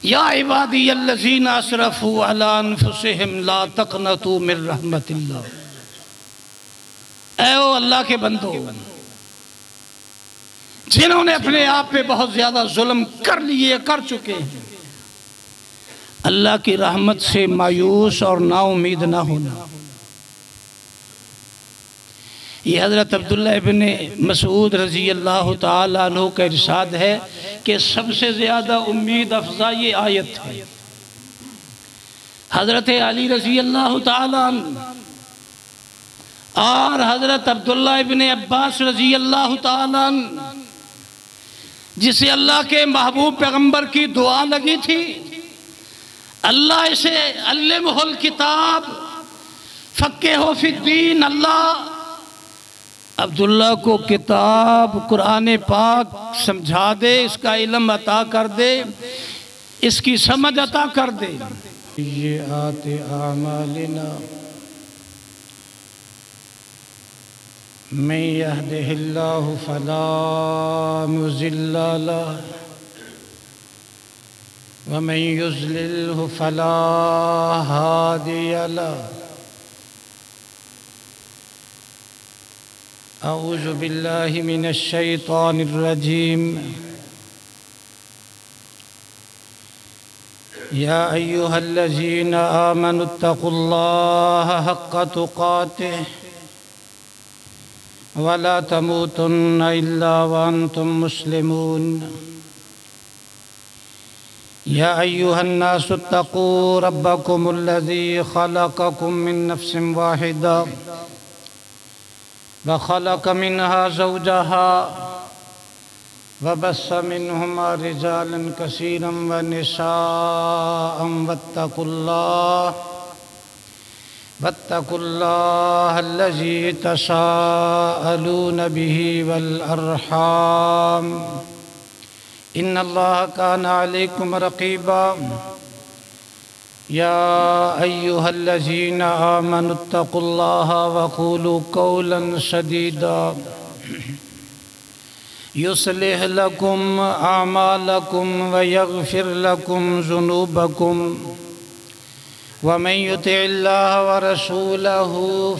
یا عبادی الذین اسرفوا علی انفسہم لا تقنطوا من رحمت اللہ، اے او اللہ کے بندو جنہوں نے اپنے آپ پہ بہت زیادہ ظلم کر چکے ہیں، اللہ کی رحمت سے مایوس اور نا امید نہ ہونا۔ یہ حضرت عبداللہ ابن مسعود رضی اللہ تعالیٰ عنہ کا ارشاد ہے کہ سب سے زیادہ امید افزا یہ آیت ہے۔ حضرت علی رضی اللہ تعالیٰ عنہ اور حضرت عبداللہ ابن عباس رضی اللہ تعالیٰ عنہ، جسے اللہ کے محبوب پیغمبر کی دعا لگی تھی، اللہ اسے علمہ الکتاب فقہہ فی الدین، اللہ عبداللہ کو کتاب قرآن پاک سمجھا دے، اس کا علم عطا کر دے، اس کی سمجھ عطا کر دے۔ سیئات اعمالنا من یہدہ اللہ فلا مضل لہ ومن یضللہ فلا ہادی لہ۔ اعوذ باللہ من الشیطان الرجیم۔ یا ایہا الذین آمنوا اتقوا اللہ حق تقاتہ ولا تموتن الا وانتم مسلمون۔ یا ایہا الناس اتقوا ربکم الذی خلقکم من نفس واحدہ وخلق منها زوجها وبث منهما رجالا كثيرا ونساء واتقوا الله الذي تساءلون به والأرحام إن الله كان عليكم رقيبا۔ یا ایہا الذین آمنوا اتقوا اللہ وقولوا قولا سدیدا یصلح لکم اعمالکم ویغفر لکم ذنوبکم ومن یطع اللہ ورسولہ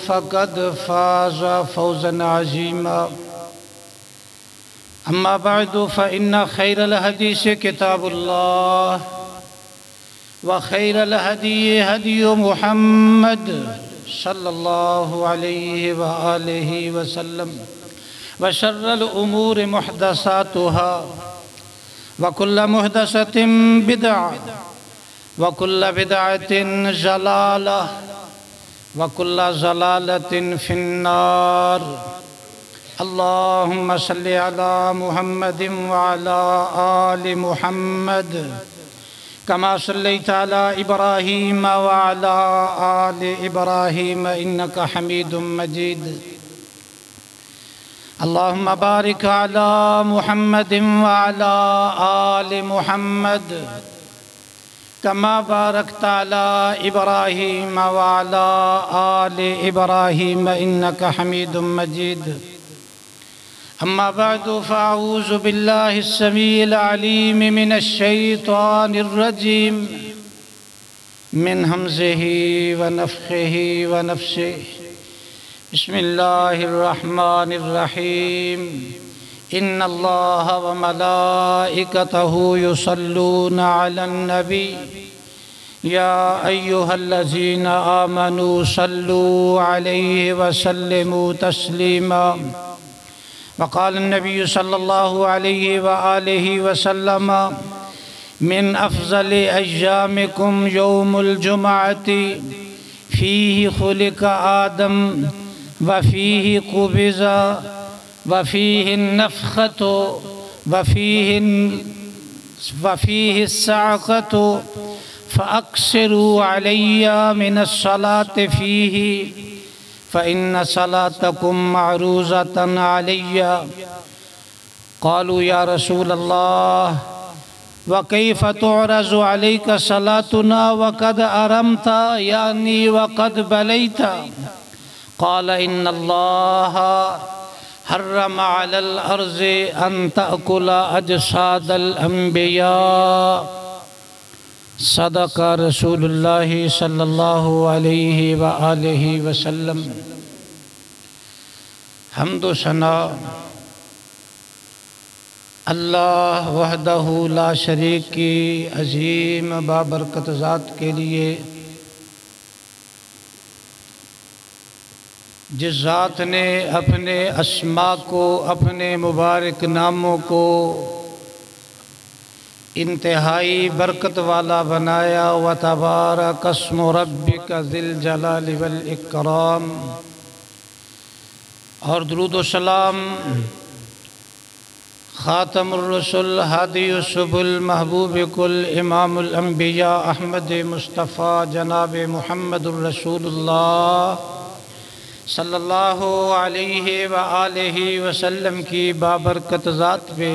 فقد فاز فوزا عظیما۔ اما بعد فإن خیر الحدیث کتاب اللہ وخیر الہدی ہدی محمد صلی اللہ علیہ وآلہ وسلم وشر الامور محدثاتها وکل محدثۃ بدعہ وکل بدعۃ ضلالہ وکل ضلالۃ فی النار۔ اللہم صلی علی محمد وعلی آل محمد كما صليت على إبراهيم وعلى آل إبراهيم إنك حميد مجيد۔ اللهم بارك على محمد وعلى آل محمد كما باركت على إبراهيم وعلى آل إبراهيم إنك حميد مجيد۔ اما بعد فاعوذ باللہ السمیع العلیم من الشیطان الرجیم من ہمزہ ونفخہ ونفسہ۔ بسم اللہ الرحمن الرحیم۔ ان اللہ وملائکتہ یصلون علی النبی یا ایہا الذین آمنوا صلوا علیہ وسلموا تسلیما۔ وقال النبي صلى الله عليه وآله وسلم من أفضل أيامكم يوم الجمعة فيه خلق آدم وفيه قبض وفيه النفخة وفيه الصعقة فأكثروا علي من الصلاة فيه فإن صلاتكم معروضة علي۔ قالوا يا رسول الله وكيف تعرض عليك صلاتنا وقد أرمت يعني وقد بليت؟ قال إن الله حرم على الأرض أن تأكل أجساد الأنبياء صدق رسول اللہ صلی اللہ علیہ وآلہ وسلم۔ حمد و ثنا اللہ وحدہ لا شریک کی عظیم بابرکت ذات کے لیے، جس ذات نے اپنے اسماء کو، اپنے مبارک ناموں کو انتہائی برکت والا بنایا۔ وَتَبَارَكَ اسْمُ رَبِّكَ ذِي الْجَلَالِ وَالْإِكْرَامِ۔ اور درود و سلام خاتم الرسل ہادی السبل محبوب کل امام الانبیاء احمد مصطفیٰ جناب محمد الرسول اللہ صلی اللہ علیہ وآلہ وسلم کی بابرکت ذات پہ،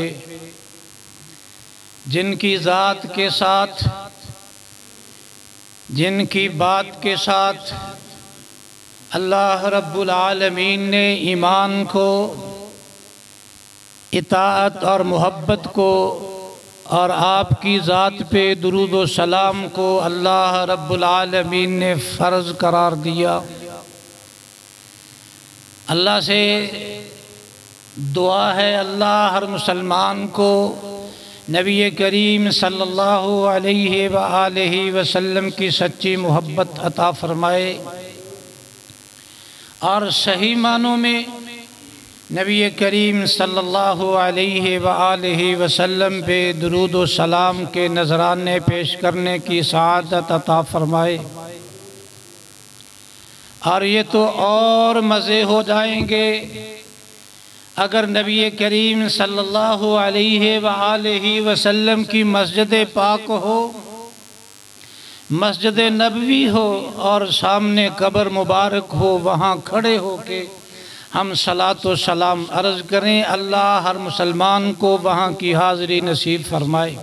جن کی ذات کے ساتھ، جن کی بات کے ساتھ اللہ رب العالمین نے ایمان کو، اطاعت اور محبت کو، اور آپ کی ذات پہ درود و سلام کو اللہ رب العالمین نے فرض قرار دیا۔ اللہ سے دعا ہے اللہ ہر مسلمان کو نبی کریم صلی اللہ علیہ وآلہ وسلم کی سچی محبت عطا فرمائے، اور صحیح معنوں میں نبی کریم صلی اللہ علیہ وآلہ وسلم پہ درود و سلام کے نذرانے پیش کرنے کی سعادت عطا فرمائے۔ اور یہ تو اور مزے ہو جائیں گے اگر نبی کریم صلی اللہ علیہ وآلہ وسلم کی مسجد پاک ہو، مسجد نبوی ہو، اور سامنے قبر مبارک ہو، وہاں کھڑے ہو کے ہم صلاۃ و سلام عرض کریں۔ اللہ ہر مسلمان کو وہاں کی حاضری نصیب فرمائے۔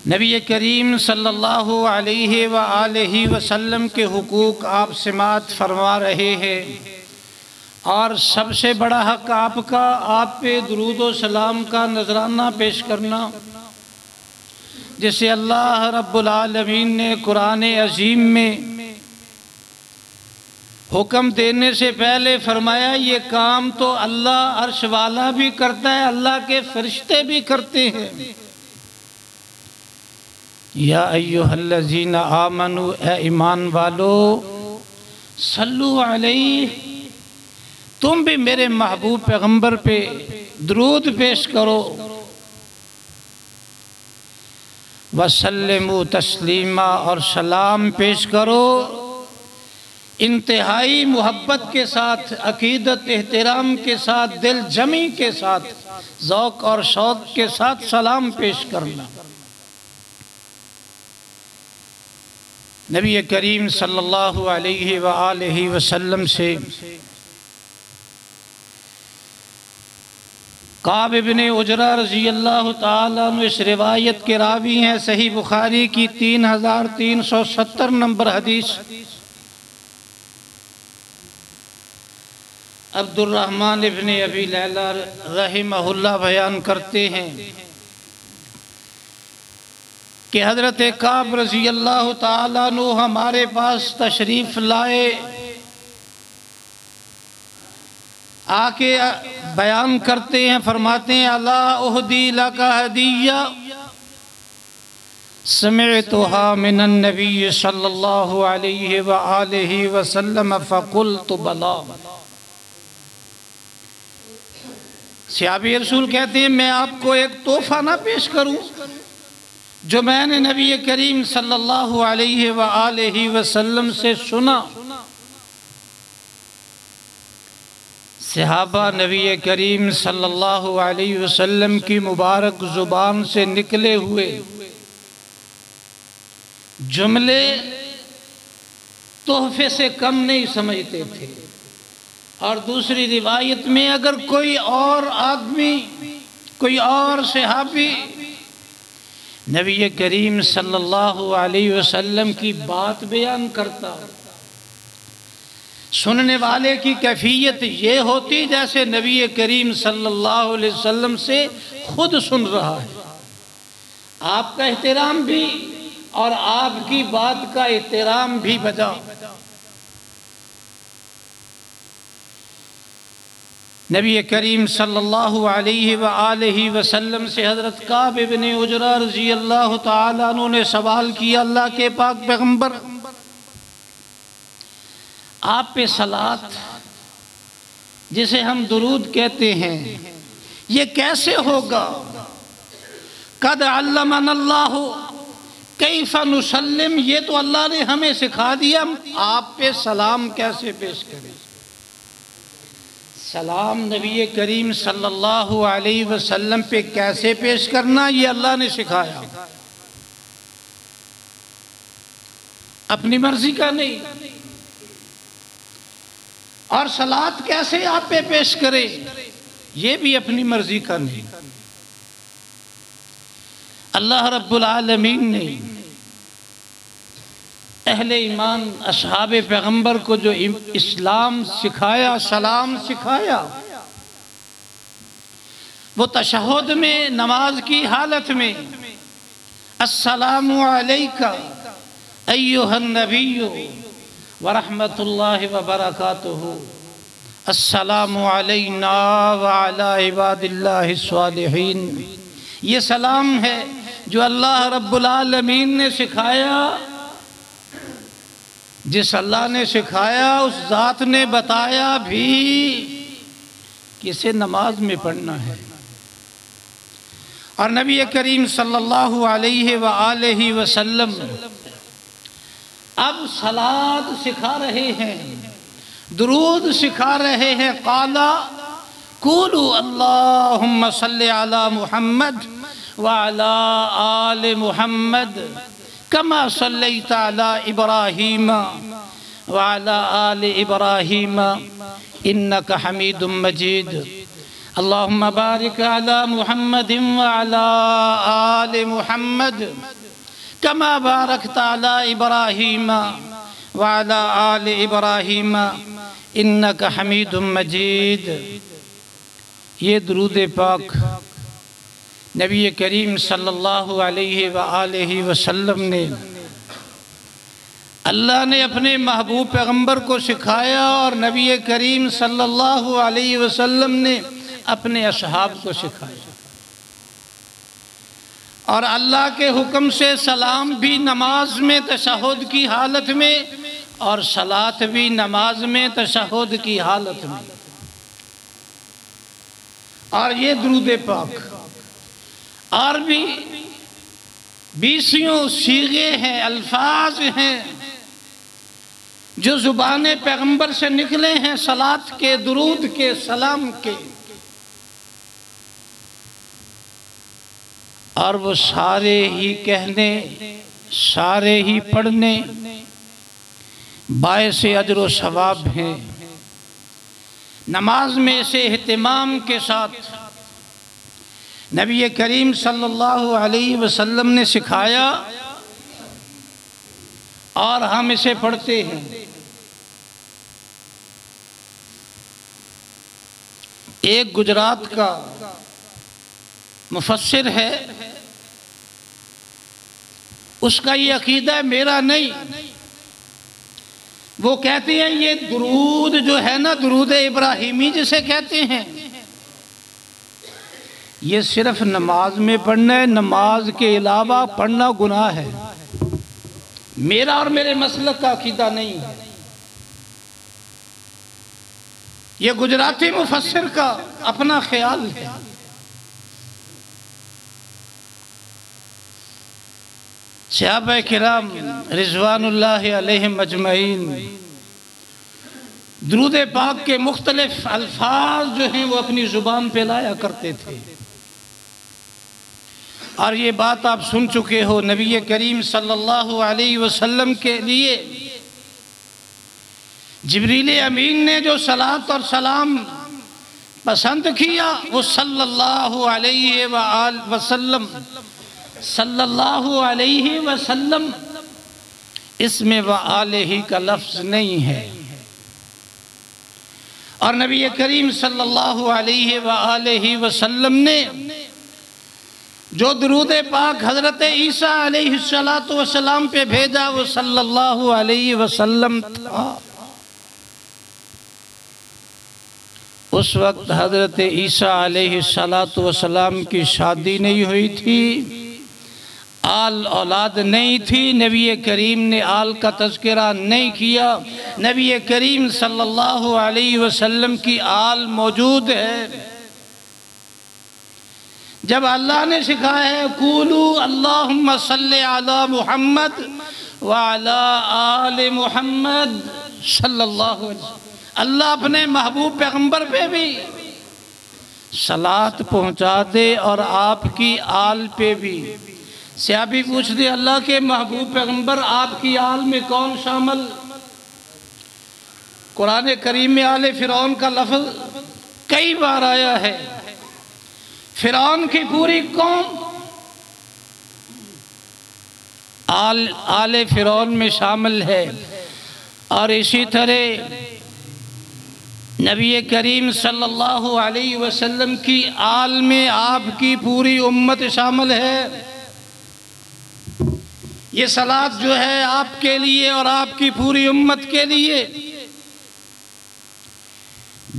نبی کریم صلی اللہ علیہ وآلہ وسلم کے حقوق آپ سماعت فرما رہے ہیں، اور سب سے بڑا حق آپ کا، آپ پہ درود و سلام کا نذرانہ پیش کرنا، جسے اللہ رب العالمین نے قرآن عظیم میں حکم دینے سے پہلے فرمایا یہ کام تو اللہ عرش والا بھی کرتا ہے، اللہ کے فرشتے بھی کرتے ہیں۔ یا ایھا الذین آمنوا، اے ایمان والو، صلو علیہ، تم بھی میرے محبوب پیغمبر پہ درود پیش کرو، وسلموا تسلیما، اور سلام پیش کرو انتہائی محبت کے ساتھ، عقیدت احترام کے ساتھ، دل جمی کے ساتھ، ذوق اور شوق کے ساتھ سلام پیش کرنا۔ نبی کریم صلی اللہ علیہ وآلہ وسلم سے کعب ابن عجرہ رضی اللہ تعالیٰ عنہ اس روایت کے راوی ہیں، صحیح بخاری کی 3370 نمبر حدیث۔ عبد الرحمن ابن ابی لیلہ رحمہ اللہ بیان کرتے ہیں کہ حضرت کعب رضی اللہ تعالیٰ عنہ ہمارے پاس تشریف لائے، آ کے بیان کرتے ہیں، فرماتے ہیں الا اہدی لک ہدیہ سمعتها من النبی صلی اللہ علیہ وآلہ وسلم فقلت بلا۔ صحابی رسول کہتے ہیں میں آپ کو ایک تحفہ نہ پیش کروں جو میں نے نبی کریم صلی اللہ علیہ وآلہ وسلم سے سنا۔ صحابہ نبی کریم صلی اللہ علیہ وسلم کی مبارک زبان سے نکلے ہوئے جملے تحفے سے کم نہیں سمجھتے تھے۔ اور دوسری روایت میں اگر کوئی اور آدمی، کوئی اور صحابی نبی کریم صلی اللہ علیہ وسلم کی بات بیان کرتا، سننے والے کی کیفیت یہ ہوتی جیسے نبی کریم صلی اللہ علیہ وسلم سے خود سن رہا ہے۔ آپ کا احترام بھی اور آپ کی بات کا احترام بھی بجا۔ نبی کریم صلی اللہ علیہ وآلہ وسلم سے حضرت کعب بن عجرہ رضی اللہ تعالیٰ عنہ نے سوال کیا، اللہ کے پاک پیغمبر آپ پہ صلاۃ جسے ہم درود کہتے ہیں یہ کیسے ہوگا؟ قد علمنا اللہ کیف نسلم، یہ تو اللہ نے ہمیں سکھا دیا، آپ پہ سلام کیسے پیش کریں؟ سلام نبی کریم صلی اللہ علیہ وسلم پہ کیسے پیش کرنا یہ اللہ نے سکھایا، اپنی مرضی کا نہیں۔ اور صلاۃ کیسے آپ پہ پیش کرے یہ بھی اپنی مرضی کا نہیں۔ اللہ رب العالمین نے اہل ایمان اصحاب پیغمبر کو جو اسلام سکھایا، سلام سکھایا، وہ تشہد میں، نماز کی حالت میں السلام علیکہ ایہا النبی ورحمت اللہ وبرکاتہ، السلام علینا وعلی عباد اللہ الصالحین، یہ سلام ہے جو اللہ رب العالمین نے سکھایا۔ جس اللہ نے سکھایا اس ذات نے بتایا بھی کہ اسے نماز میں پڑھنا ہے۔ اور نبی کریم صلی اللہ علیہ وآلہ وسلم اب صلاۃ سکھا رہے ہیں، درود سکھا رہے ہیں۔ قالا قولوا اللہم صلی علی محمد وعلی آل محمد کما صلیت علی ابراہیم وعلی آل ابراہیم انک حمید مجید، اللہم بارک علی محمد وعلی آل محمد کما بارکت علی ابراہیم وعلی آل ابراہیم انک حمید مجید۔ یہ درود پاک نبی کریم صلی اللہ علیہ وآلہ وسلم نے اللہ نے اپنے محبوب پیغمبر کو سکھایا، اور نبی کریم صلی اللہ علیہ وسلم نے اپنے اصحاب کو سکھایا۔ اور اللہ کے حکم سے سلام بھی نماز میں تشہد کی حالت میں، اور صلاۃ بھی نماز میں تشہد کی حالت میں۔ اور یہ درود پاک اور بھی بیسیوں صیغے ہیں، الفاظ ہیں جو زبان پیغمبر سے نکلے ہیں، صلاۃ کے، درود کے، سلام کے، اور وہ سارے ہی کہنے، سارے ہی پڑھنے باعث اجر و ثواب ہیں۔ نماز میں اسے اہتمام کے ساتھ نبی کریم صلی اللہ علیہ وسلم نے سکھایا، اور ہم اسے پڑھتے ہیں۔ ایک گجرات کا مفسر ہے، اس کا یہ عقیدہ ہے، میرا نہیں۔ وہ کہتے ہیں یہ درود جو ہے نا، درود ابراہیمی جسے کہتے ہیں، یہ صرف نماز میں پڑھنا ہے، نماز کے علاوہ پڑھنا گناہ ہے۔ میرا اور میرے مسلک کا عقیدہ نہیں ہے، یہ گجراتی مفسر کا اپنا خیال ہے۔ صحابہ کرام رضوان اللہ علیہم اجمعین درود پاک کے مختلف الفاظ جو ہیں وہ اپنی زبان پہ لایا کرتے تھے، اور یہ بات آپ سن چکے ہو، نبی کریم صلی اللہ علیہ وسلم کے لیے جبریل امین نے جو صلاۃ اور سلام پسند کیا، وہ صلی اللہ علیہ وآلہ وسلم، صلی اللہ علیہ وسلم، اس میں وآلہ کا لفظ نہیں ہے۔ اور نبی کریم صلی اللہ علیہ وآلہ وسلم نے جو درود پاک حضرت عیسیٰ علیہ السلام پہ بھیجا وہ صلی اللہ علیہ وسلم تھا۔ اس وقت حضرت عیسیٰ علیہ السلام کی شادی نہیں ہوئی تھی، آل اولاد نہیں تھی، نبی کریم نے آل کا تذکرہ نہیں کیا۔ نبی کریم صلی اللہ علیہ وسلم کی آل موجود ہے۔ جب اللہ نے سکھایا ہے قولو اللہم صلی علی محمد وعلی آل محمد صلی اللہ علیہ وسلم، اللہ اپنے محبوب پیغمبر پہ بھی صلاۃ پہنچا دے اور آپ کی آل پہ بھی۔ صحابی پوچھ دے اللہ کے محبوب پیغمبر آپ کی آل میں کون شامل؟ قرآن کریم میں آل فرعون کا لفظ کئی بار آیا ہے۔ فرعون کی پوری قوم آل فرعون میں شامل ہے، اور اسی طرح نبی کریم صلی اللہ علیہ وسلم کی آل میں آپ کی پوری امت شامل ہے۔ یہ صلاۃ جو ہے آپ کے لیے اور آپ کی پوری امت کے لیے۔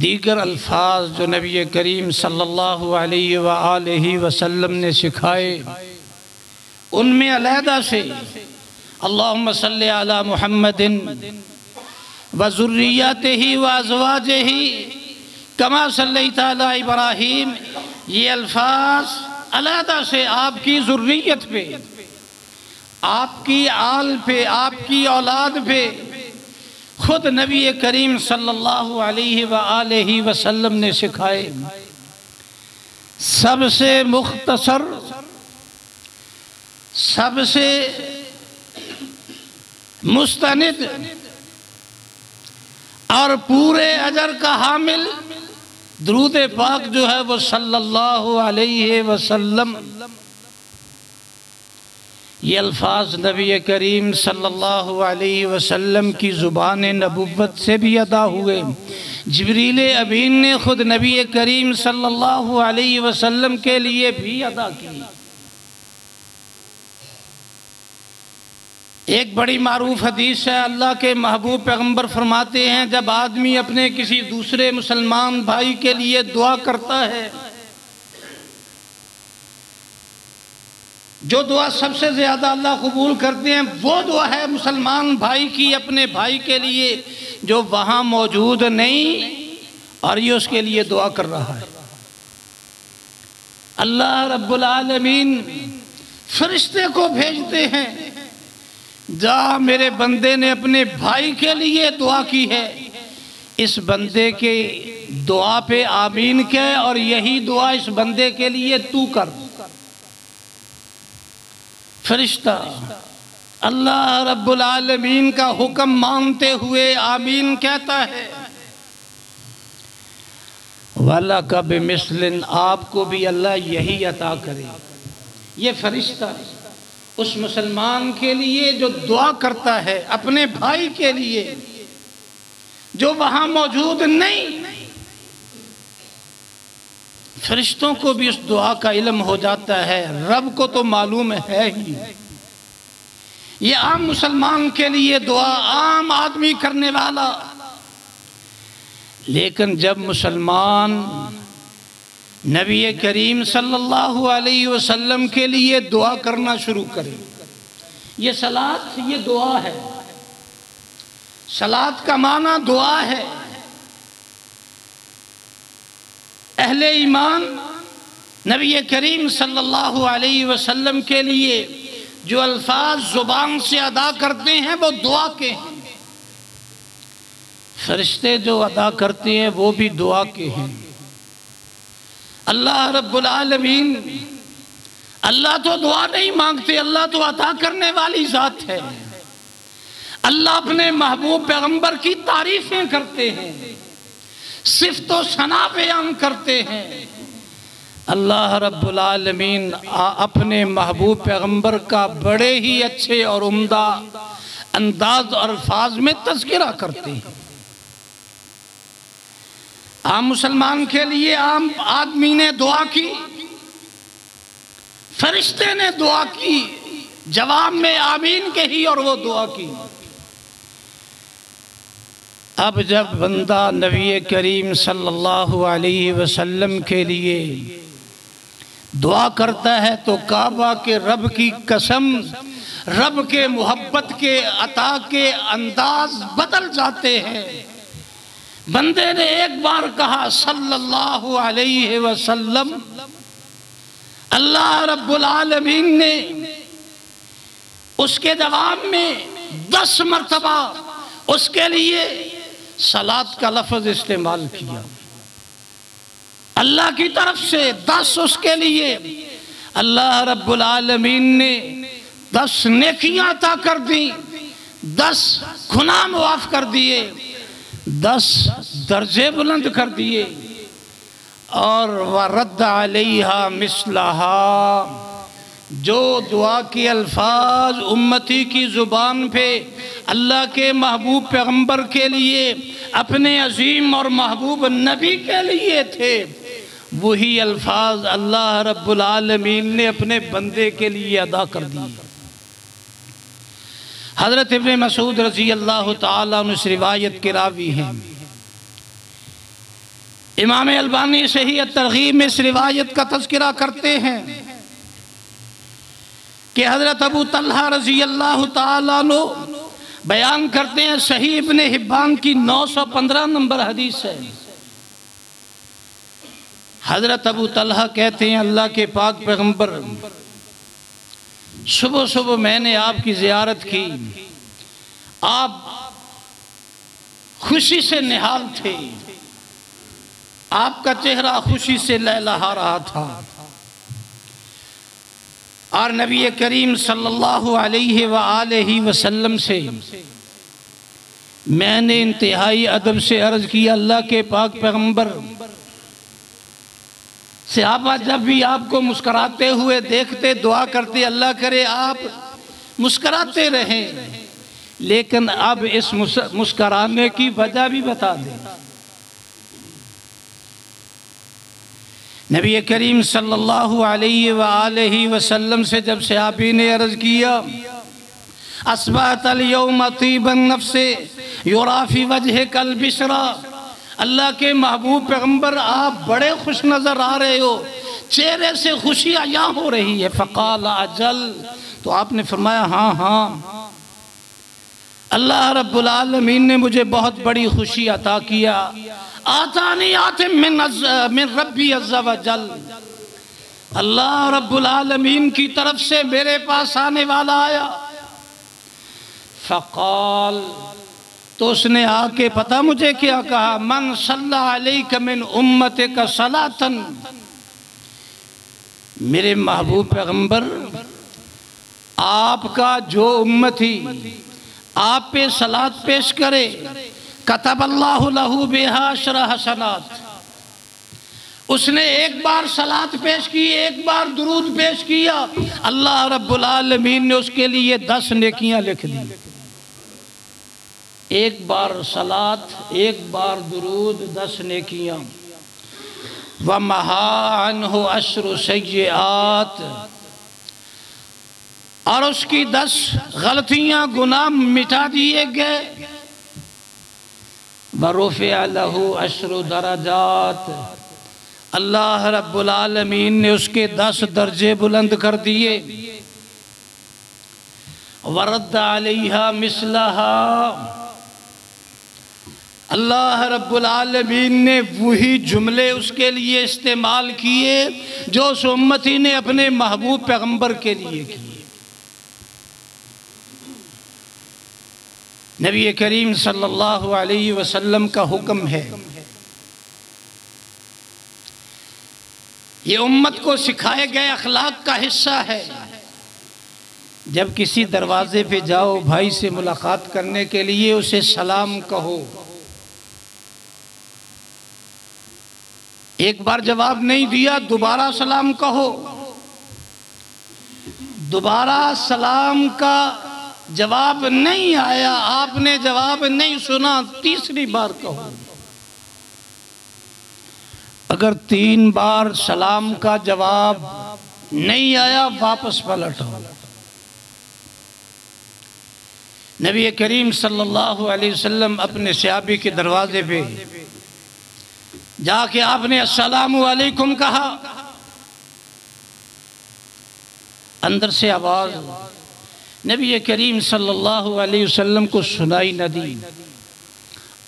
دیگر الفاظ جو نبی کریم صلی اللہ علیہ وآلہ وسلم نے سکھائے ان میں علیحدہ سے اللہم صلی علی محمد وذریتہ وازواجہ کما صلیت علی ابراہیم، یہ الفاظ علیحدہ سے آپ کی ذریت پہ، آپ کی آل پہ، آپ کی اولاد پہ خود نبی کریم صلی اللہ علیہ وآلہ وسلم نے سکھائے۔ سب سے مختصر، سب سے مستند اور پورے اجر کا حامل درود پاک جو ہے وہ صلی اللہ علیہ وسلم۔ یہ الفاظ نبی کریم صلی اللہ علیہ وسلم کی زبان نبوت سے بھی ادا ہوئے۔ جبریل امین نے خود نبی کریم صلی اللہ علیہ وسلم کے لیے بھی ادا کی۔ ایک بڑی معروف حدیث ہے، اللہ کے محبوب پیغمبر فرماتے ہیں جب آدمی اپنے کسی دوسرے مسلمان بھائی کے لیے دعا کرتا ہے، جو دعا سب سے زیادہ اللہ قبول کرتے ہیں وہ دعا ہے مسلمان بھائی کی اپنے بھائی کے لیے جو وہاں موجود نہیں اور یہ اس کے لیے دعا کر رہا ہے۔ اللہ رب العالمین فرشتے کو بھیجتے ہیں، جا میرے بندے نے اپنے بھائی کے لیے دعا کی ہے، اس بندے کے دعا پہ آمین کہے اور یہی دعا اس بندے کے لیے تو کر۔ فرشتہ اللہ رب العالمین کا حکم مانتے ہوئے آمین کہتا ہے۔ وَلَكَ بِمِثْلٍ، آپ کو بھی اللہ یہی عطا کرے۔ یہ فرشتہ اس مسلمان کے لیے جو دعا کرتا ہے اپنے بھائی کے لیے جو وہاں موجود نہیں، فرشتوں کو بھی اس دعا کا علم ہو جاتا ہے، رب کو تو معلوم ہے ہی۔ یہ عام مسلمان کے لیے دعا عام آدمی کرنے والا، لیکن جب مسلمان نبی کریم صلی اللہ علیہ وسلم کے لیے دعا کرنا شروع کرے، یہ صلاۃ یہ دعا ہے، صلاۃ کا معنی دعا ہے۔ اہل ایمان نبی کریم صلی اللہ علیہ وسلم کے لیے جو الفاظ زبان سے ادا کرتے ہیں وہ دعا کے ہیں، فرشتے جو ادا کرتے ہیں وہ بھی دعا کے ہیں۔ اللہ رب العالمین، اللہ تو دعا نہیں مانگتے، اللہ تو عطا کرنے والی ذات ہے۔ اللہ اپنے محبوب پیغمبر کی تعریفیں کرتے ہیں، صفت و ثنا بیان کرتے ہیں۔ اللہ رب العالمین اپنے محبوب پیغمبر کا بڑے ہی اچھے اور عمدہ انداز اور الفاظ میں تذکرہ کرتے ہیں۔ عام مسلمان کے لیے عام آدمی نے دعا کی، فرشتے نے دعا کی، جواب میں آمین کہی اور وہ دعا کی۔ اب جب بندہ نبی کریم صلی اللہ علیہ وسلم کے لیے دعا کرتا ہے تو کعبہ کے رب کی قسم، رب کے محبت کے عطا کے انداز بدل جاتے ہیں۔ بندے نے ایک بار کہا صلی اللہ علیہ وسلم، اللہ رب العالمین نے اس کے جواب میں 10 مرتبہ اس کے لیے صلاۃ کا لفظ استعمال کیا۔ اللہ کی طرف سے 10 اس کے لیے اللہ رب العالمین نے 10 نیکیاں عطا کر دی، 10 گناہ معاف کر دیے، 10 درجے بلند کر دیے، اور وَرَدَّ عَلَيْهَا مِثْلَهَا، جو دعا کے الفاظ امتی کی زبان پہ اللہ کے محبوب پیغمبر کے لیے، اپنے عظیم اور محبوب نبی کے لیے تھے، وہی الفاظ اللہ رب العالمین نے اپنے بندے کے لیے ادا کر دی۔ حضرت ابن مسعود رضی اللہ تعالیٰ عنہ اس روایت کے راوی ہیں۔ امام البانی صحیح الترغیب میں اس روایت کا تذکرہ کرتے ہیں کہ حضرت ابو طلحہ رضی اللہ تعالیٰ عنہ بیان کرتے ہیں، صحیح ابن حبان کی 915 نمبر حدیث ہے۔ حضرت ابو طلحہ کہتے ہیں اللہ کے پاک پیغمبر، صبح صبح میں نے آپ کی زیارت کی، آپ خوشی سے نہال تھے، آپ کا چہرہ خوشی سے لہلہا رہا تھا، اور نبی کریم صلی اللہ علیہ وآلہ وسلم سے میں نے انتہائی ادب سے عرض کیا، اللہ کے پاک پیغمبر، صحابہ جب بھی آپ کو مسکراتے ہوئے دیکھتے دعا کرتے اللہ کرے آپ مسکراتے رہیں، لیکن اب اس مسکرانے کی وجہ بھی بتا دیں۔ نبی کریم صلی اللہ علیہ وآلہ وسلم سے جب صحابی نے عرض کیا، اصبحت اليوم طیب النفس یری فی وجہک البشرا، اللہ کے محبوب پیغمبر آپ بڑے خوش نظر آ رہے ہو، چہرے سے خوشی عیاں ہو رہی ہے۔ فقال اجل، تو آپ نے فرمایا ہاں ہاں، اللہ رب العالمین نے مجھے بہت بڑی خوشی عطا کیا، آتانی آتم من ربی عز و جل، اللہ رب العالمین کی طرف سے میرے پاس آنے والا آیا۔ فقال، تو اس نے آ کے پتہ مجھے کیا کہا، من صلی علیک من امتک صلاۃً، میرے محبوب پیغمبر آپ کا جو امتی آپ پہ صلاۃ پیش کرے، کتب اللہ لہ بہا 10 حسنات، اس نے ایک بار صلاۃ پیش کی، ایک بار درود پیش کیا، اللہ رب العالمین نے اس کے لیے 10 نیکیاں لکھ دی۔ ایک بار صلاۃ، ایک بار درود، 10 نیکیاں۔ وَمَحَا عَنْهُ 10 سیئات، اور اس کی 10 غلطیاں گناہ مٹا دیے گئے۔ وَرُفِعَ لَهُ 10 درجات، اللہ رب العالمین نے اس کے 10 درجے بلند کر دیے۔ وَرَدَّ عَلَيْهَا مِثْلَهَا، اللہ رب العالمین نے وہی جملے اس کے لیے استعمال کیے جو اس امتی نے اپنے محبوب پیغمبر کے لیے کیے۔ نبی کریم صلی اللہ علیہ وسلم کا حکم ہے، یہ امت کو سکھائے گئے اخلاق کا حصہ ہے، جب کسی دروازے پہ جاؤ بھائی سے ملاقات کرنے کے لیے اسے سلام کہو، ایک بار جواب نہیں دیا دوبارہ سلام کہو، دوبارہ سلام کا جواب نہیں آیا، آپ نے جواب نہیں سنا، تیسری بار کہو۔ اگر 3 بار سلام کا جواب نہیں آیا واپس پلٹو۔ نبی کریم صلی اللہ علیہ وسلم اپنے صحابی کے دروازے پہ جا کے آپ نے السلام علیکم کہا، اندر سے آواز نبی کریم صلی اللہ علیہ وسلم کو سنائی نہ دی۔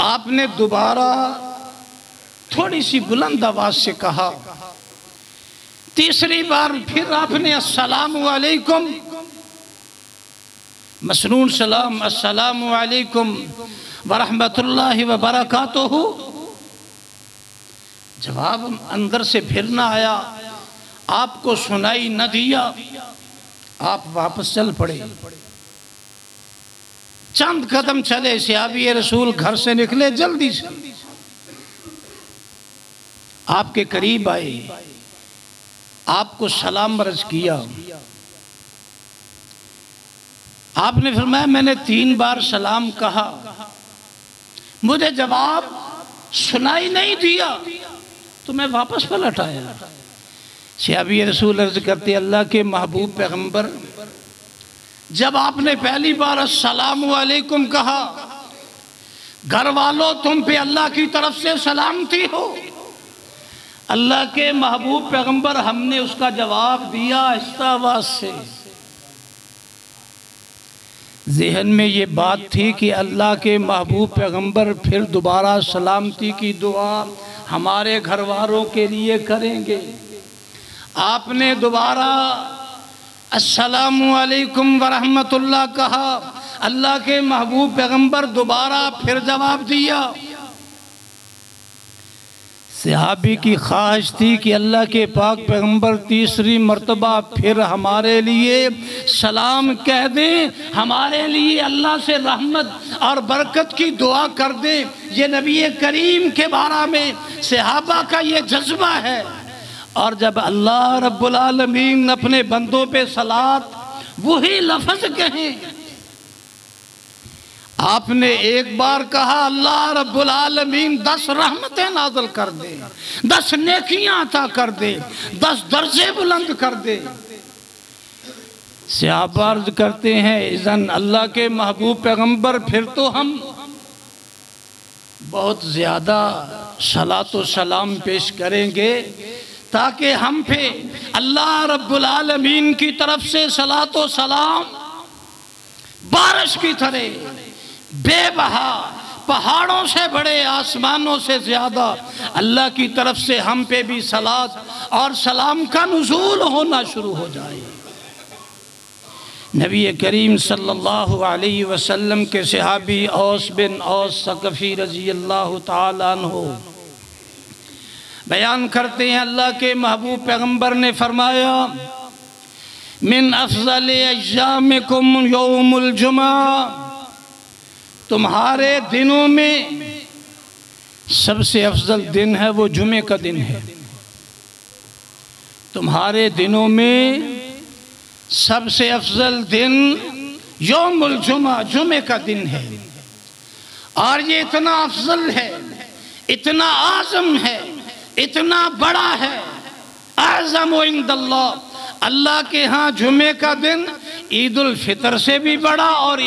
آپ نے دوبارہ تھوڑی سی بلند آواز سے کہا، تیسری بار پھر آپ نے السلام علیکم، مسنون سلام، السلام علیکم ورحمت اللہ وبرکاتہ، جواب اندر سے پھر نہ آیا، آپ کو سنائی نہ دیا، آپ واپس چل پڑے۔ چند قدم چلے، صحابی رسول گھر سے نکلے جلدی سے، آپ کے قریب آئے، آپ کو سلام عرض کیا۔ آپ نے فرمایا میں نے 3 بار سلام کہا، مجھے جواب سنائی نہیں دیا تو میں واپس پلٹ آیا۔ صحابی رسول عرض کرتے اللہ کے محبوب پیغمبر، جب آپ نے پہلی بار السلام علیکم کہا، گھر والوں تم پہ اللہ کی طرف سے سلامتی ہو۔ اللہ کے محبوب پیغمبر ہم نے اس کا جواب دیا آہستہ آواز سے۔ ذہن میں یہ بات تھی کہ اللہ کے محبوب پیغمبر پھر دوبارہ سلامتی کی دعا ہمارے گھر والوں کے لیے کریں گے۔ آپ نے دوبارہ السلام علیکم ورحمت اللہ کہا، اللہ کے محبوب پیغمبر دوبارہ پھر جواب دیا۔ صحابی کی خواہش تھی کہ اللہ کے پاک پیغمبر تیسری مرتبہ پھر ہمارے لیے سلام کہہ دیں، ہمارے لیے اللہ سے رحمت اور برکت کی دعا کر دیں۔ یہ نبی کریم کے بارے میں صحابہ کا یہ جذبہ ہے۔ اور جب اللہ رب العالمین اپنے بندوں پہ صلات وہی لفظ کہیں، آپ نے ایک بار کہا اللہ رب العالمین 10 رحمتیں نازل کر دے، 10 نیکیاں عطا کر دے، 10 درجے بلند کر دے۔ صحابہ عرض کرتے ہیں اذن اللہ کے محبوب پیغمبر پھر تو ہم بہت زیادہ صلاۃ و سلام پیش کریں گے تاکہ ہم پہ اللہ رب العالمین کی طرف سے صلاۃ و سلام بارش کی طرح بے بہا، پہاڑوں سے بڑے، آسمانوں سے زیادہ اللہ کی طرف سے ہم پہ بھی صلاۃ اور سلام کا نزول ہونا شروع ہو جائے۔ نبی کریم صلی اللہ علیہ وسلم کے صحابی اوس بن اوس ثقفی رضی اللہ تعالیٰ عنہ بیان کرتے ہیں اللہ کے محبوب پیغمبر نے فرمایا من افضل ایامکم یوم الجمعہ، تمہارے دنوں میں سب سے افضل دن ہے وہ جمعے کا دن ہے۔ تمہارے دنوں میں سب سے افضل دن یوم الجمعہ، جمعے کا دن ہے۔ اور یہ اتنا افضل ہے، اتنا اعظم ہے، اتنا بڑا ہے، اعظم عند اللہ، اللہ کے ہاں جمعے کا دن عید الفطر سے بھی بڑا اور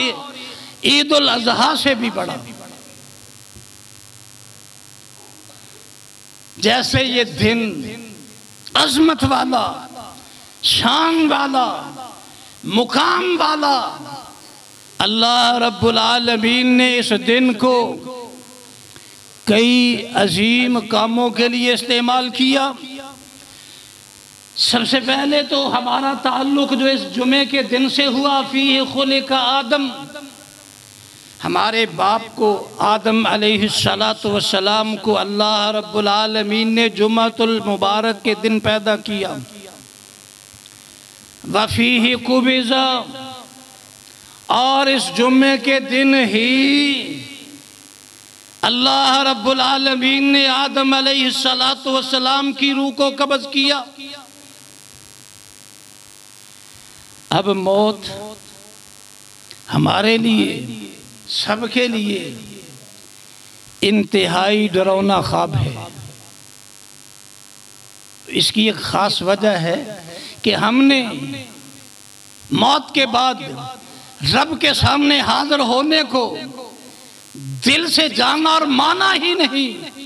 عید الاضحیٰ سے بھی بڑا۔ جیسے یہ دن عظمت والا، شان والا، مقام والا، اللہ رب العالمین نے اس دن کو کئی عظیم کاموں کے لیے استعمال کیا۔ سب سے پہلے تو ہمارا تعلق جو اس جمعے کے دن سے ہوا، فیہ خلق آدم، ہمارے باپ کو آدم علیہ السلام کو اللہ رب العالمین نے جمعۃ المبارک کے دن پیدا کیا۔ وفیہ قبض، اور اس جمعے کے دن ہی اللہ رب العالمین نے آدم علیہ السلام کی روح کو قبض کیا۔ اب موت ہمارے لیے، سب کے لیے انتہائی ڈراؤنا خواب ہے۔ اس کی ایک خاص وجہ ہے کہ ہم نے موت کے بعد رب کے سامنے حاضر ہونے کو دل سے جانا اور مانا ہی نہیں،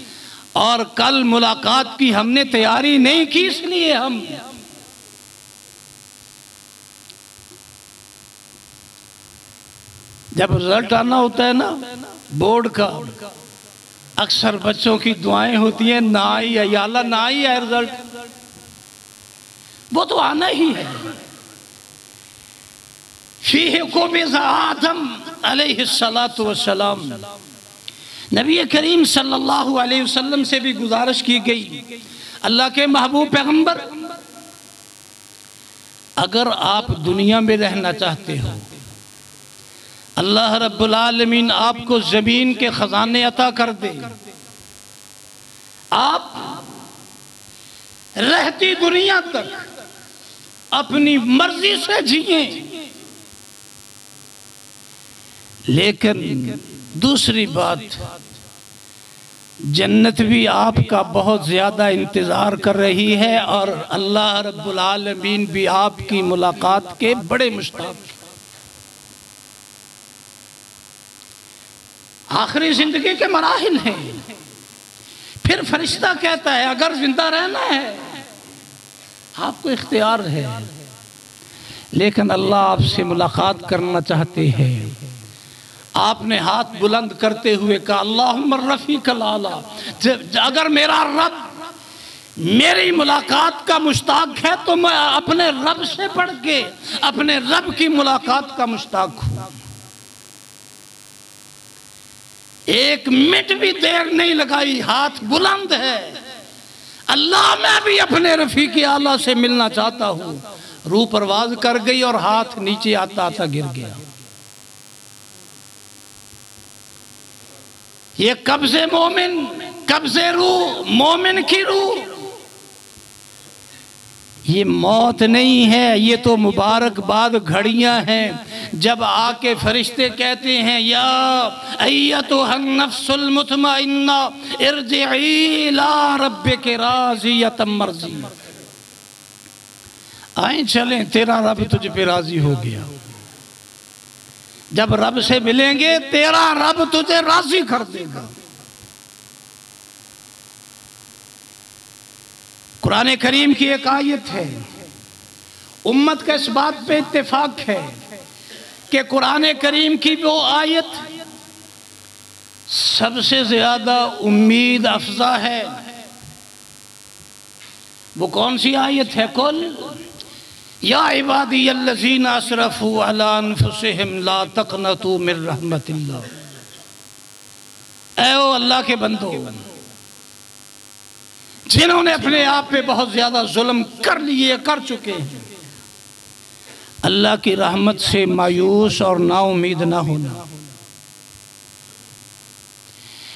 اور کل ملاقات کی ہم نے تیاری نہیں کی، اس لیے ہم جب رزلٹ آنا ہوتا ہے نا بورڈ کا، اکثر بچوں کی دعائیں ہوتی ہیں، نہ آئی ہے یا اللہ نہ آئی ہے رزلٹ، وہ تو آنا ہی ہے۔ فیہ قبض آدم علیہ السلام، نبی کریم صلی اللہ علیہ وسلم سے بھی گزارش کی گئی، اللہ کے محبوب پیغمبر اگر آپ دنیا میں رہنا چاہتے ہو، اللہ رب العالمین آپ کو زمین کے خزانے عطا کر دے، آپ رہتی دنیا تک اپنی مرضی سے جئیں، لیکن دوسری بات جنت بھی آپ کا بہت زیادہ انتظار کر رہی ہے، اور اللہ رب العالمین بھی آپ کی ملاقات کے بڑے مشتاق ہیں۔ آخری زندگی کے مراحل ہیں، پھر فرشتہ کہتا ہے اگر زندہ رہنا ہے آپ کو اختیار ہے، لیکن اللہ آپ سے ملاقات کرنا چاہتے ہیں۔ آپ نے ہاتھ بلند کرتے ہوئے کہا اللہم الرفیق الاعلی، اگر میرا رب میری ملاقات کا مشتاق ہے تو میں اپنے رب سے بڑھ کے اپنے رب کی ملاقات کا مشتاق ہوں۔ ایک منٹ بھی دیر نہیں لگائی، ہاتھ بلند ہے، اللہ میں بھی اپنے رفیق اعلیٰ سے ملنا چاہتا ہوں، روح پرواز کر گئی اور ہاتھ نیچے آتا آتا گر گیا۔ یہ قبض مومن، قبض روح، مومن کی روح، یہ موت نہیں ہے، یہ تو مبارکباد گھڑیاں ہیں جب آ کے فرشتے کہتے ہیں یا ایتھا النفس المطمئنہ ارجعی الی ربک راضیۃ مرضیہ، آئیں چلیں تیرا رب تجھ پہ راضی ہو گیا۔ جب رب سے ملیں گے تیرا رب تجھے راضی کر دے گا۔ قرآن کریم کی ایک آیت ہے، امت کا اس بات پہ اتفاق ہے کہ قرآن کریم کی وہ آیت سب سے زیادہ امید افزا ہے۔ وہ کون سی آیت ہے؟ قل یا عبادی الذین اسرفوا علی انفسہم لا تقنطوا من رحمت اللہ، اے او اللہ کے بندو جنہوں نے اپنے آپ پہ بہت زیادہ ظلم کر لیے، کر چکے ہیں، اللہ کی رحمت سے مایوس اور نا امید نہ ہونا۔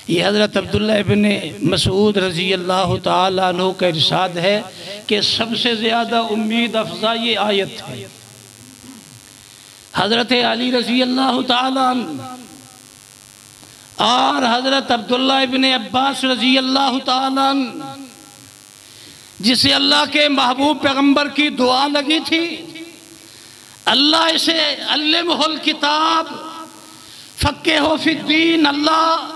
یہ حضرت عبداللہ ابن مسعود رضی اللہ تعالیٰ عنہ کا ارشاد ہے کہ سب سے زیادہ امید افزا یہ آیت ہے۔ حضرت علی رضی اللہ تعالیٰ عنہ اور حضرت عبداللہ ابن عباس رضی اللہ تعالیٰ عنہ، جسے اللہ کے محبوب پیغمبر کی دعا لگی تھی، اللہ اسے علمہ الکتاب فقہہ فی الدین، اللہ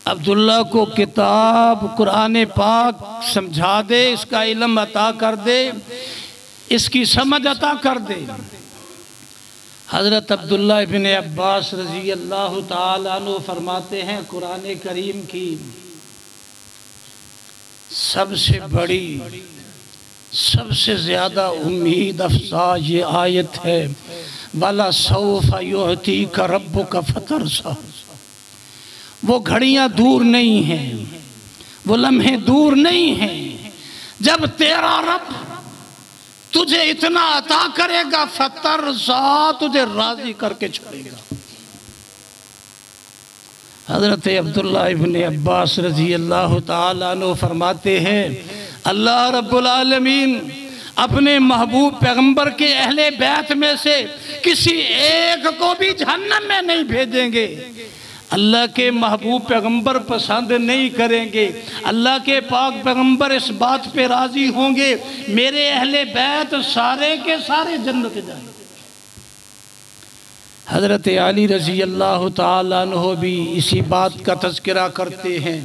عبداللہ کو کتاب قرآن پاک سمجھا دے، اس کا علم عطا کر دے، اس کی سمجھ عطا کر دے۔ حضرت عبداللہ ابن عباس رضی اللہ تعالیٰ عنہ فرماتے ہیں قرآن کریم کی سب سے بڑی، سب سے زیادہ امید افزا یہ آیت ہے وَلَسَوْفَ يُعْتِيكَ رَبُّكَ فَتَرْضَىٰ۔ وہ گھڑیاں دور نہیں ہیں، وہ لمحے دور نہیں ہیں جب تیرا رب تجھے اتنا عطا کرے گا، فَتَرْضَىٰ، تجھے راضی کر کے چھوڑے گا۔ حضرت عبداللہ ابن عباس رضی اللہ تعالیٰ عنہ فرماتے ہیں اللہ رب العالمین اپنے محبوب پیغمبر کے اہل بیت میں سے کسی ایک کو بھی جہنم میں نہیں بھیجیں گے۔ اللہ کے محبوب پیغمبر پسند نہیں کریں گے، اللہ کے پاک پیغمبر اس بات پہ راضی ہوں گے میرے اہل بیت سارے کے سارے جنت جائیں۔ حضرت علی رضی اللہ تعالیٰ عنہ بھی اسی بات کا تذکرہ کرتے ہیں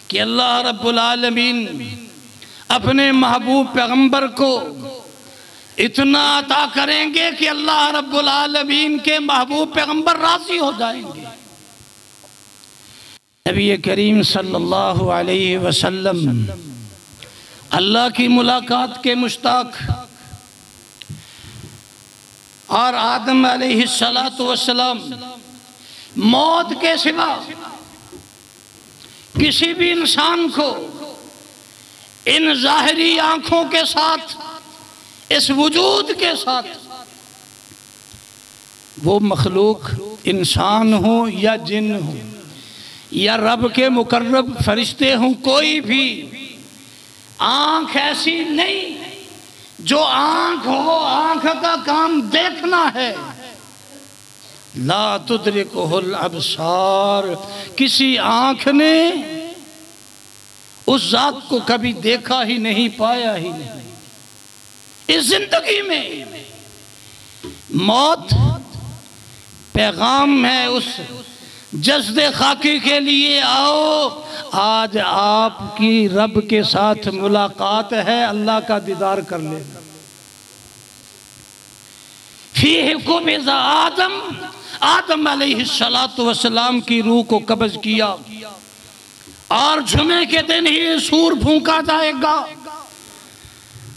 کہ اللہ رب العالمین اپنے محبوب پیغمبر کو اتنا عطا کریں گے کہ اللہ رب العالمین کے محبوب پیغمبر راضی ہو جائیں گے۔ نبی کریم صلی اللہ علیہ وسلم اللہ کی ملاقات کے مشتاق اور آدم علیہ السلام موت کے سوا کسی بھی انسان کو ان ظاہری آنکھوں کے ساتھ، اس وجود کے ساتھ، وہ مخلوق انسان ہو یا جن ہو یا رب کے مقرب فرشتے ہوں، کوئی بھی آنکھ ایسی نہیں جو آنکھ ہو، آنکھ کا کام دیکھنا ہے، لا تدرکہ الابصار، کسی آنکھ نے اس ذات کو کبھی دیکھا ہی نہیں، پایا ہی نہیں۔ اس زندگی میں موت پیغام ہے اس جسد خاکی کے لیے، آؤ آج آپ کی رب کے ساتھ ملاقات ہے، اللہ کا دیدار کر لے۔ فیہ قبض آدم علیہ السلام کی روح کو قبض کیا اور جمعے کے دن ہی سور پھونکا جائے گا۔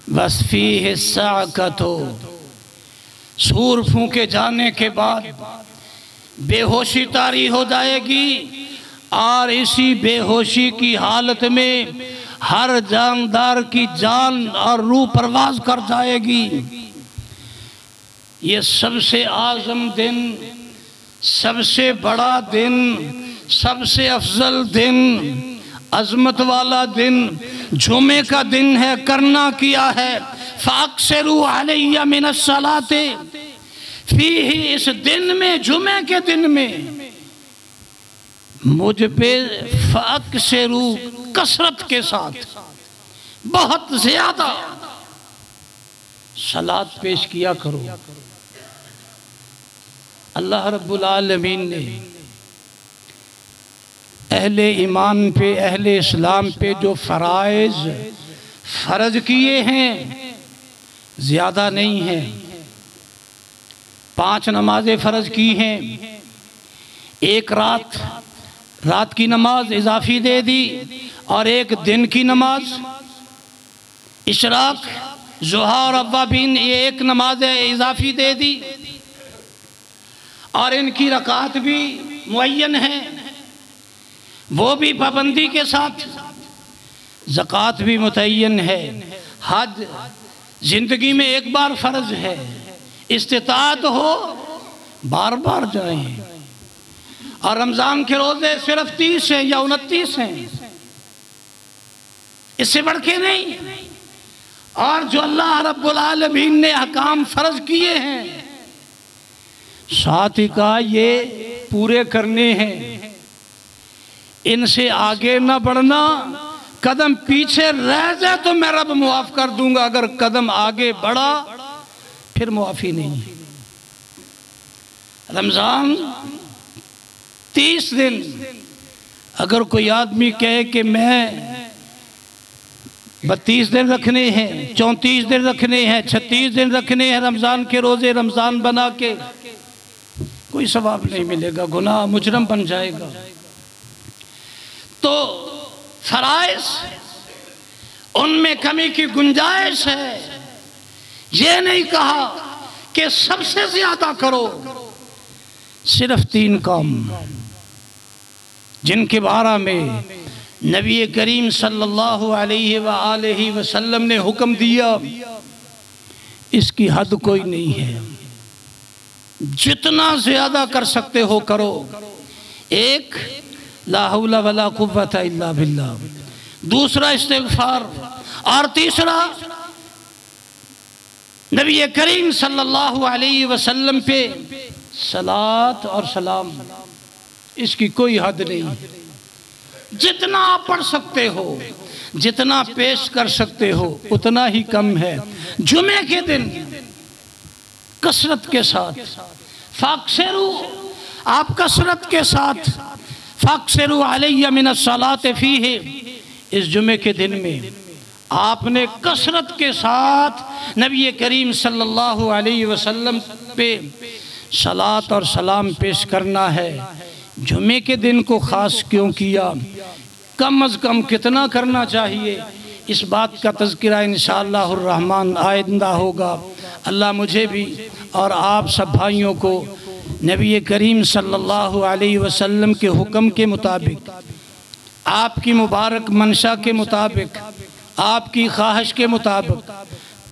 بس فیہ الصاعقۃ، سور پھونکے جانے کے بعد بے ہوشی طاری ہو جائے گی، اور اسی بے ہوشی کی حالت میں ہر جاندار کی جان اور روح پرواز کر جائے گی۔ یہ سب سے اعظم دن، سب سے بڑا دن، سب سے افضل دن، عظمت والا دن جمعے کا دن ہے۔ کرنا کیا ہے؟ فَأَكْسِرُوا عَلَيَّ مِنَ الصَّلَاةِ، فیہ، اس دن میں، جمعے کے دن میں مجھ پہ فَأَكْسِرُوا، کثرت کے ساتھ بہت زیادہ صلاۃ پیش کیا کرو۔ اللہ رب العالمین نے اہل ایمان پہ، اہل اسلام پہ جو فرائض فرض کیے ہیں زیادہ نہیں ہیں۔ 5 نمازیں فرض کی ہیں، ایک رات کی نماز اضافی دے دی، اور ایک دن کی نماز اشراق، ضحیٰ اور اوابین، یہ ایک نماز اضافی دے دی، اور ان کی رکعت بھی معین ہیں، وہ بھی پابندی کے ساتھ، زکوٰۃ بھی متعین ہے، حج زندگی میں ایک بار فرض ہے، استطاعت ہو بار بار جائیں، اور رمضان کے روزے صرف 30 ہیں یا 29 ہیں، اس سے بڑھ کے نہیں۔ اور جو اللہ رب العالمین نے احکام فرض کیے ہیں، ساتھ ہی کہا یہ پورے کرنے ہیں، ان سے آگے نہ بڑھنا، قدم پیچھے رہ جائے تو میں رب معاف کر دوں گا، اگر قدم آگے بڑھا پھر معافی نہیں۔ رمضان 30 دن، اگر کوئی آدمی کہے کہ میں 32 دن رکھنے ہیں، 34 دن رکھنے ہیں، 36 دن رکھنے ہیں رمضان کے روزے، رمضان بنا کے، کوئی ثواب نہیں ملے گا، گناہ مجرم بن جائے گا۔ تو فرائض ان میں کمی کی گنجائش ہے، یہ نہیں کہا کہ سب سے زیادہ کرو، صرف 3 کام جن کے بارے میں نبی کریم صلی اللہ علیہ وآلہ وسلم نے حکم دیا، اس کی حد کوئی نہیں ہے، جتنا زیادہ کر سکتے ہو کرو۔ ایک، لا حول ولا قوت الا باللہ، دوسرا استغفار، اور تیسرا نبی کریم صلی اللہ علیہ وسلم پہ صلاۃ اور سلام۔ اس کی کوئی حد نہیں. جتنا آپ پڑھ سکتے ہو، جتنا پیش کر سکتے ہو اتنا ہی کم ہے. جمعے کے دن کثرت کے ساتھ فاکثروا، آپ کثرت کے ساتھ فاکثروا علی من الصلاۃ فیہ، اس جمعے کے دن میں آپ نے کثرت کے ساتھ نبی کریم صلی اللہ علیہ وسلم پہ صلاۃ اور سلام پیش کرنا ہے. جمعے کے دن کو خاص کیوں کیا؟ کم از کم کتنا کرنا چاہیے؟ اس بات کا تذکرہ انشاءاللہ الرحمن آئندہ ہوگا. اللہ مجھے بھی اور آپ سب بھائیوں کو نبی کریم صلی اللہ علیہ وسلم کے حکم کے مطابق، آپ کی مبارک منشا کے مطابق، آپ کی خواہش کے مطابق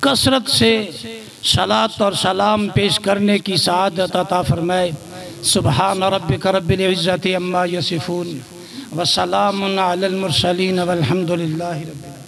کثرت سے صلاۃ اور سلام پیش کرنے کی سعادت عطا فرمائے. سبحان ربک رب العزت عما یصفون وسلام علی المرسلین والحمد للہ رب العالمین.